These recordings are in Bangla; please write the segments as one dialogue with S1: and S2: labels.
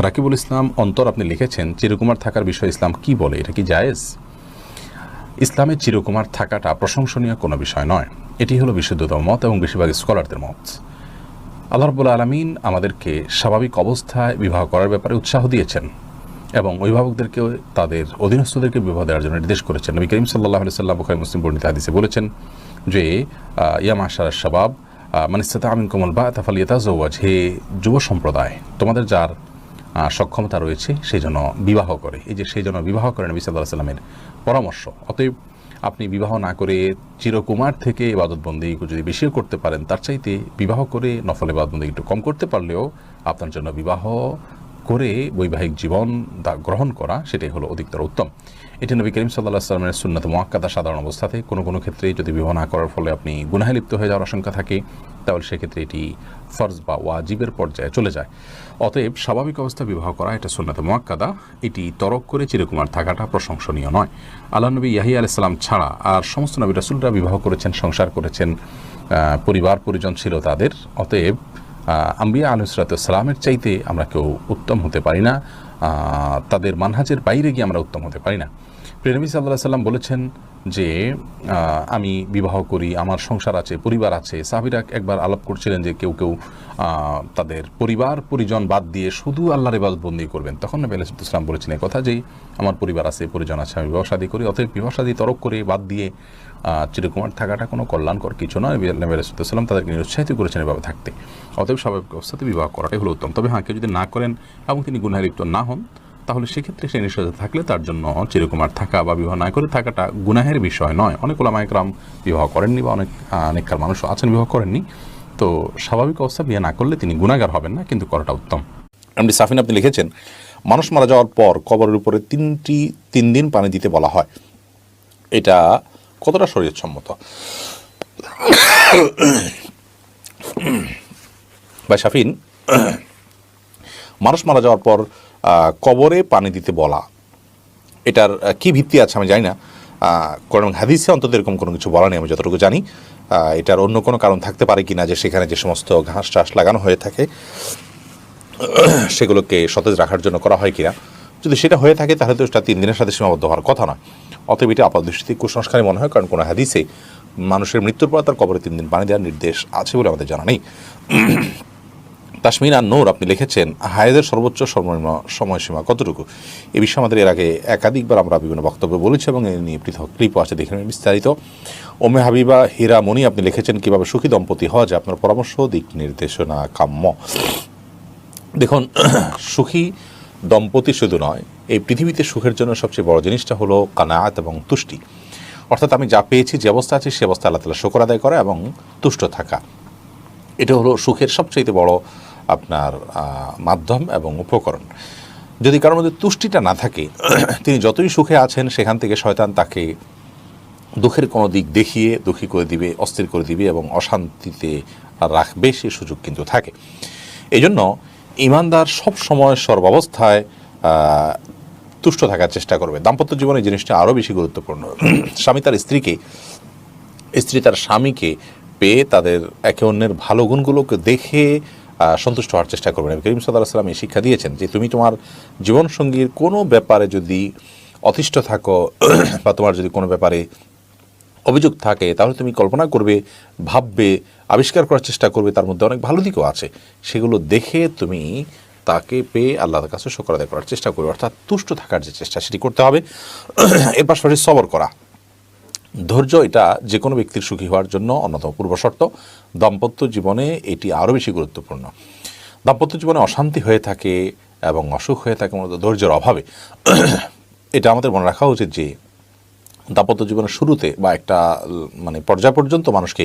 S1: রাকিবুল ইসলাম অন্তর আপনি লিখেছেন, চিরকুমার থাকার বিষয়ে ইসলাম কি বলে, এটা কি জায়েজ? ইসলামে চিরকুমার থাকাটা প্রশংসনীয় কোনো বিষয় নয়, এটি হলো বিশুদ্ধতম মত এবং বেশিরভাগ স্কলারদের মত। আল্লাহ রাব্বুল আলামিন আমাদেরকে স্বাভাবিক অবস্থায় বিবাহ করার ব্যাপারে উৎসাহ দিয়েছেন এবং অভিভাবকদেরকে তাদের অধীনস্থদেরকে বিবাহ দেওয়ার জন্য নির্দেশ করেছেন। নবী করিম সাল্লাল্লাহু আলাইহি ওয়াসাল্লাম বুখারী মুসলিম বর্ণিত হাদিসে বলেছেন যে ইয়া মাশারাশ শাবাব মান ইসতাতা মিনকুমুল বাআতা ফালিয়াতাযাওয়াজ, হে যুব সম্প্রদায়, তোমাদের যার সক্ষমতা রয়েছে সেই জন্য বিবাহ করে। এই যে সেই জন্য বিবাহ করে নবী সাল্লাল্লাহু আলাইহি ওয়াসাল্লামের পরামর্শ। অতএব আপনি বিবাহ না করে চিরকুমার থেকে ইবাদতবন্দি যদি বেশিও করতে পারেন, তার চাইতে বিবাহ করে নফল ইবাদতবন্দি একটু কম করতে পারলেও আপনার জন্য বিবাহ করে বৈবাহিক জীবন গ্রহণ করা সেটাই হলো অধিকতর উত্তম। এটি নবী করিম সাল্লাল্লাহু আলাইহি ওয়াসাল্লামের সুন্নাত মুআক্কাদা। সাধারণ অবস্থাতে কোনো কোনো ক্ষেত্রে যদি বিবাহ না করার ফলে আপনি গুনাহে লিপ্ত হয়ে যাওয়ার আশঙ্কা থাকে, তাহলে সেক্ষেত্রে এটি ফরজ বা ওয়াজিবের পর্যায়ে চলে যায়। অতএব স্বাভাবিক অবস্থায় বিবাহ করা এটা সুন্নাত মুআক্কাদা, এটি তরক করে চিরকুমার থাকাটা প্রশংসনীয় নয়। আল্লাহ নবী ইয়াহিয়া আলাইহিস সালাম ছাড়া আর সমস্ত নবী রাসূলরা বিবাহ করেছেন, সংসার করেছেন, পরিবার পরিজন ছিল তাদের। অতএব আম্বিয়া আলাইহিসসালামের চাইতে আমরা কেউ উত্তম হতে পারি না, তাদের মানহাজের বাইরে গিয়ে আমরা উত্তম হতে পারি না। প্রিয় নবী সাল্লাল্লাহু আলাইহি ওয়াসাল্লাম বলেছেন যে আমি বিবাহ করি, আমার সংসার আছে, পরিবার আছে। সাহাবীরা একবার আলাপ করছিলেন যে কেউ কেউ তাদের পরিবার পরিজন বাদ দিয়ে শুধু আল্লাহর ইবাদত বন্দেগী করবেন। তখন নবী আলাইহিস সালাম বলেছেন এই কথা যে আমার পরিবার আছে, পরিজন আছে, আমি বিবাহ শাদী করি। অতএব বিবাহ শাদী তরক করে বাদ দিয়ে চিরকুমার থাকাটা কোনো কল্যাণকর কিছু নয়। নবী আলাইহিস সালাম তাদেরকে নিরুৎসাহিত করেছেন এভাবে থাকতে। অতএব স্বাভাবিক অবস্থাতে বিবাহ করাটাই হলো উত্তম। তবে কেউ যদি না করেন এবং তিনি গুনাহে লিপ্ত না হন, তাহলে সেক্ষেত্রে সেই নিষেধাজ্ঞা থাকলে তার জন্য চিরকুমার থাকা বা বিবাহ না করে থাকাটা গুনাহের বিষয় নয়। অনেক উলামা ইকরাম বিবাহ করেননি বা অনেক নেককার মানুষও আছেন বিবাহ করেননি। তো স্বাভাবিক অবস্থা বিয়ে না করলে তিনি গুনাহগার হবেন না, কিন্তু করাটা উত্তম। এমডি সাফিন আপনি লিখেছেন, মানুষ মারা যাওয়ার পর কবরের উপরে 3 দিন পানি দিতে বলা হয়, এটা কতটা শরীয়তসম্মত? ভাই সাফিন, মানুষ মারা যাওয়ার পর কবরে পানি দিতে বলা, এটার কি ভিত্তি আছে আমি জানি না। কারণ হাদিসে অন্তত এরকম কোনো কিছু বলা নেই আমি যতটুকু জানি। এটার অন্য কোনো কারণ থাকতে পারে কিনা, যে সেখানে যে সমস্ত ঘাস টাস লাগানো হয়ে থাকে সেগুলোকে সতেজ রাখার জন্য করা হয় কিনা। যদি সেটা হয়ে থাকে তাহলে তো সেটা 3 দিনের সাথে সীমাবদ্ধ হওয়ার কথা না। অতএব এটা আপাতদৃষ্টিতে কুসংস্কারই মনে হয়, কারণ কোনো হাদিসে মানুষের মৃত্যুর পর তার কবরে 3 দিন পানি দেওয়ার নির্দেশ আছে বলে আমাদের জানা নেই। তাসমিন আর নূর আপনি লিখেছেন, হায়েদের সর্বোচ্চ সর্বনিম্ন সময়সীমা কতটুকু? এ বিষয়ে আমাদের এর আগে একাধিকবার আমরা বিভিন্ন বক্তব্য বলেছি এবং এ নিয়ে পৃথক ক্লিপও আছে, দেখে নিন বিস্তারিত। ওমে হাবিবা হীরা মণি আপনি লিখেছেন, কীভাবে সুখী দম্পতি হওয়া যায়, আপনার পরামর্শ দিক নির্দেশনা কাম্য। দেখুন, সুখী দম্পতি শুধু নয়, এই পৃথিবীতে সুখের জন্য সবচেয়ে বড় জিনিসটা হলো কানাআত এবং তুষ্টি। অর্থাৎ আমি যা পেয়েছি, যে অবস্থা আছে সে অবস্থা আল্লাহ তাআলা শুকর আদায় করা এবং তুষ্ট থাকা, এটা হলো সুখের সবচেয়ে বড় আপনার মাধ্যম এবং উপকরণ। যদি কারোর মধ্যে তুষ্টিটা না থাকে, তিনি যতই সুখে আছেন সেখান থেকে শয়তান তাকে দুঃখের কোনো দিক দেখিয়ে দুঃখী করে দিবে, অস্থির করে দিবে এবং অশান্তিতে রাখবে, সে সুযোগ কিন্তু থাকে। এই জন্য ঈমানদার সব সময় সর্বাবস্থায় তুষ্ট থাকার চেষ্টা করবে। দাম্পত্য জীবনে এই জিনিসটা আরও বেশি গুরুত্বপূর্ণ। স্বামী তার স্ত্রীকে, স্ত্রী তার স্বামীকে পেয়ে তাদের একে অন্যের ভালো গুণগুলোকে দেখে সন্তুষ্ট হওয়ার চেষ্টা করবেন। নবী করিম সাল্লাল্লাহু আলাইহি ওয়াসাল্লাম এই শিক্ষা দিয়েছেন যে তুমি তোমার জীবনসঙ্গীর কোনো ব্যাপারে যদি অতিষ্ঠ থাকো বা তোমার যদি কোনো ব্যাপারে অভিযোগ থাকে, তাহলে তুমি কল্পনা করবে, ভাববে, আবিষ্কার করার চেষ্টা করবে তার মধ্যে অনেক ভালো দিকও আছে। সেগুলো দেখে তুমি তাকে পেয়ে আল্লাহর কাছে শুকর আদায় করার চেষ্টা করবে। অর্থাৎ তুষ্ট থাকার যে চেষ্টা সেটি করতে হবে। এর পাশাপাশি সবর করা, ধৈর্য, এটা যে কোনো ব্যক্তির সুখী হওয়ার জন্য অন্যতম পূর্বশর্ত। দাম্পত্য জীবনে এটি আরও বেশি গুরুত্বপূর্ণ। দাম্পত্য জীবনে অশান্তি হয়ে থাকে এবং অসুখ হয়ে থাকে মূলত ধৈর্যের অভাবে। এটা আমাদের মনে রাখা উচিত যে দাম্পত্য জীবনের শুরুতে বা একটা পর্যায় পর্যন্ত মানুষকে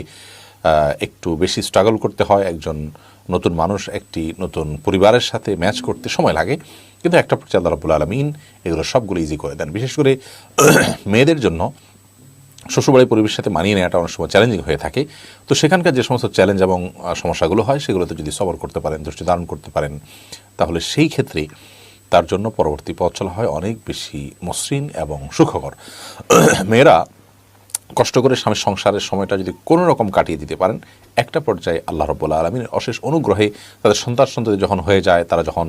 S1: একটু বেশি স্ট্রাগল করতে হয়। একজন নতুন মানুষ একটি নতুন পরিবারের সাথে ম্যাচ করতে সময় লাগে, কিন্তু একটা পর্যায়ে আল্লাহ রাব্বুল আলামিন এগুলো সবগুলো ইজি করে দেন। বিশেষ করে মেয়েদের জন্য শ্বশুরবাড়ির পরিবেশের সাথে মানিয়ে নেওয়াটা অনেক সময় চ্যালেঞ্জিং হয়ে থাকে। তো সেখানকার যে সমস্ত চ্যালেঞ্জ এবং সমস্যাগুলো হয়, সেগুলোতে যদি সবর করতে পারেন, দৃষ্টি ধারণ করতে পারেন, তাহলে সেই ক্ষেত্রে তার জন্য পরবর্তী পথ চলা হয় অনেক বেশি মসৃণ এবং সুখকর। মেয়েরা কষ্ট করে স্বামীর সংসারের সময়টা যদি কোনো রকম কাটিয়ে দিতে পারেন, একটা পর্যায়ে আল্লাহ রাব্বুল আলামিনের অশেষ অনুগ্রহে তাদের সন্তান-সন্ততি যখন হয়ে যায়, তারা যখন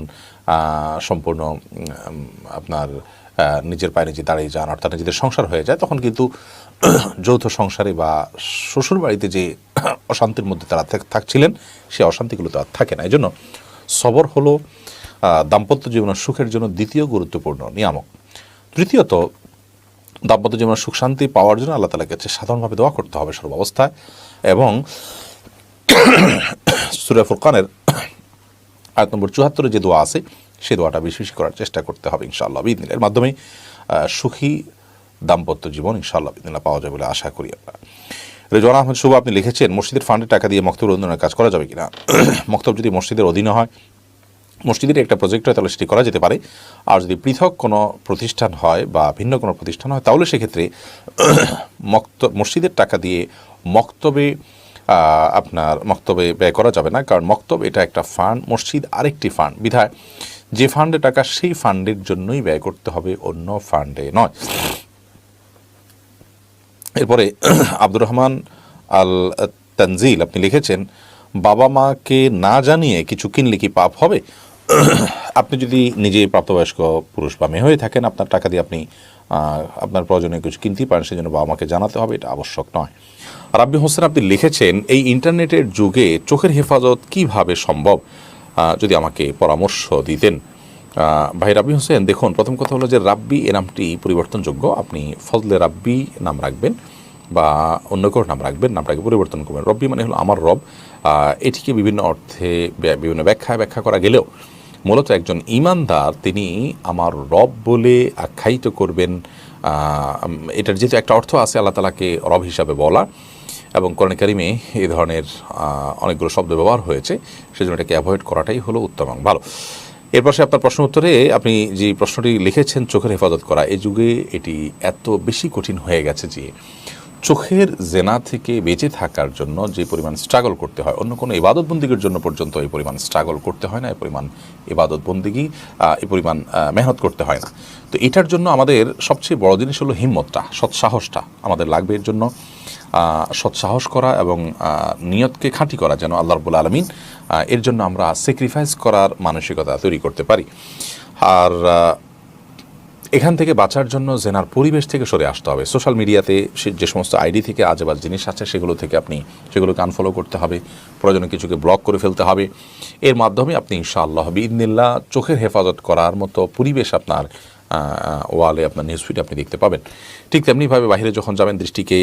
S1: সম্পূর্ণ আপনার নিজের পায়ে নিজে দাঁড়িয়ে যান, অর্থাৎ নিজেদের সংসার হয়ে যায়, তখন কিন্তু যৌথ সংসারে বা শ্বশুর বাড়িতে যে অশান্তির মধ্যে তারা থাকছিলেন, সেই অশান্তিগুলো তো আর থাকে না। এই জন্য সবর হলো দাম্পত্য জীবনের সুখের জন্য দ্বিতীয় গুরুত্বপূর্ণ নিয়ামক। তৃতীয়ত, দাম্পত্য জীবনের সুখ শান্তি পাওয়ার জন্য আল্লাহ তাআলার কাছে সাধারণভাবে দোয়া করতে হবে সর্বাবস্থায়, এবং সূরা ফুরকানের আয়াত নম্বর ৭৪ যে দোয়া আছে, সেই দোয়াটা বেশি বেশি করার চেষ্টা করতে হবে ইনশাআল্লাহ বিইذনিল্লাহ। এর মাধ্যমেই সুখী দাম্পত্য জীবন ইনশাআল্লাহ বিইذনিল্লাহ পাওয়া যাবে বলে আশা করি আমরা। রেজওয়ান আহমেদ শুভ, আপনি লিখেছেন মসজিদের ফান্ডে টাকা দিয়ে মক্তবের উন্নয়নের কাজ করা যাবে কিনা। মক্তব যদি মসজিদের অধীনে হয়, মসজিদের একটা প্রজেক্ট হয়, তাহলে সেটি করা যেতে পারে। আর যদি পৃথক কোনো প্রতিষ্ঠান হয় বা ভিন্ন কোনো প্রতিষ্ঠান হয়, তাহলে সেক্ষেত্রে মসজিদের টাকা দিয়ে মক্তবে ব্যয় করা যাবে না, কারণ মক্তব এটা একটা ফান্ড, মসজিদ আরেকটি ফান্ড, বিধায় যে ফান্ডে টাকা সেই ফান্ডের জন্যই ব্যয় করতে হবে, অন্য ফান্ডে নয়। এরপরে আব্দুর রহমান আল তানজিল, আপনি লিখেছেন বাবা মাকে না জানিয়ে কিছু কিনলে কি পাপ হবে। আপনি যদি নিজে প্রাপ্তবয়স্ক পুরুষ বা মেয়ে হয়ে থাকেন, আপনার টাকা দিয়ে আপনি আপনার প্রয়োজনীয় কিছু কিনতেই পারেন, সেই জন্য বাবা মাকে জানাতে হবে, এটা আবশ্যক নয়। রাব্বি হোসেন, আপনি লিখেছেন এই ইন্টারনেটের যুগে চোখের হেফাজত কিভাবে সম্ভব, যদি আমাকে পরামর্শ দিতেন। ভাই রাব্বি হোসেন, দেখুন, প্রথম কথা হলো যে রাব্বি এ নামটি পরিবর্তনযোগ্য। আপনি ফজলে রাব্বি নাম রাখবেন বা অন্য কোনো নাম রাখবেন, নামটাকে পরিবর্তন করবেন। রব্বি মানে হলো আমার রব। এটিকে বিভিন্ন অর্থে বিভিন্ন ব্যাখ্যা করা গেলেও মূলত একজন ঈমানদার তিনি আমার রব বলে আখ্যায়িত করবেন। এটার যেহেতু একটা অর্থ আছে আল্লাহ তাআলাকে রব হিসাবে বলা, এবং কোরআন কারিমে এই ধরনের অনেকগুলো শব্দ ব্যবহার হয়েছে, সেজন্য এটাকে অ্যাভয়েড করাটাই হলো উত্তম এবং ভালো। এরপর আপনার প্রশ্ন উত্তরে আপনি যে প্রশ্নটি লিখেছেন চোখের হেফাজত করা, এই যুগে এটি এত বেশি কঠিন হয়ে গেছে যে চোখের জেনা থেকে বেঁচে থাকার জন্য যে পরিমাণ স্ট্রাগল করতে হয়, অন্য কোনো ইবাদত বন্দিগির জন্য পর্যন্ত এই পরিমাণ স্ট্রাগল করতে হয় না, এই পরিমাণ ইবাদত বন্দিগি, এই পরিমাণ মেহনত করতে হয় না। তো এটার জন্য আমাদের সবচেয়ে বড় জিনিস হলো হিম্মতটা, সৎসাহসটা আমাদের লাগবে। এর জন্য সৎসাহস করা এবং নিয়তকে খাঁটি করা, যেন আল্লাহ রাব্বুল আলামিন এর জন্য আমরা স্যাক্রিফাইস করার মানসিকতা তৈরি করতে পারি। আর এখান থেকে বাঁচার জন্য জেনার পরিবেশ থেকে সরে আসতে হবে। সোশ্যাল মিডিয়াতে যে সমস্ত আইডি থেকে আজেবাজ জিনিস আছে, সেগুলোকে আনফলো করতে হবে, প্রয়োজনে কিছুকে ব্লক করে ফেলতে হবে। এর মাধ্যমে আপনি ইনশাআল্লাহ বিইذনিল্লাহ চোখের হেফাজত করার মতো পরিবেশ আপনার ওয়ালে, আপনার নিউজ ফিডে আপনি দেখতে পাবেন। ঠিক তেমনিভাবে বাইরে যখন যাবেন দৃষ্টিকে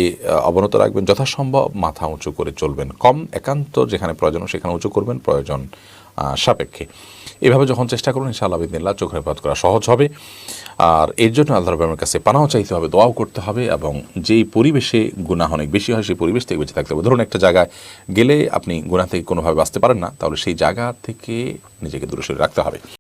S1: অবনত রাখবেন, যথাসম্ভব মাথা উঁচু করে চলবেন, কম একান্ত যেখানে প্রয়োজন সেখানে উঁচু করবেন, প্রয়োজন সাপেক্ষে। এভাবে যখন চেষ্টা করুন ইনশাআল্লাহ বিইذনিল্লাহ চোখের হেফাজত করা সহজ হবে। আর এর জন্য আল্লাহ রাব্বুল কাছে পানাহ চাইতে হবে, দোয়াও করতে হবে, এবং যেই পরিবেশে গুনাহ অনেক বেশি হয় সেই পরিবেশ থেকে বেঁচে থাকতে হবে। ধরুন একটা জায়গায় গেলে আপনি গুনাহ থেকে কোনোভাবে বাঁচতে পারেন না, তাহলে সেই জায়গা থেকে নিজেকে দূরে সরে রাখতে হবে।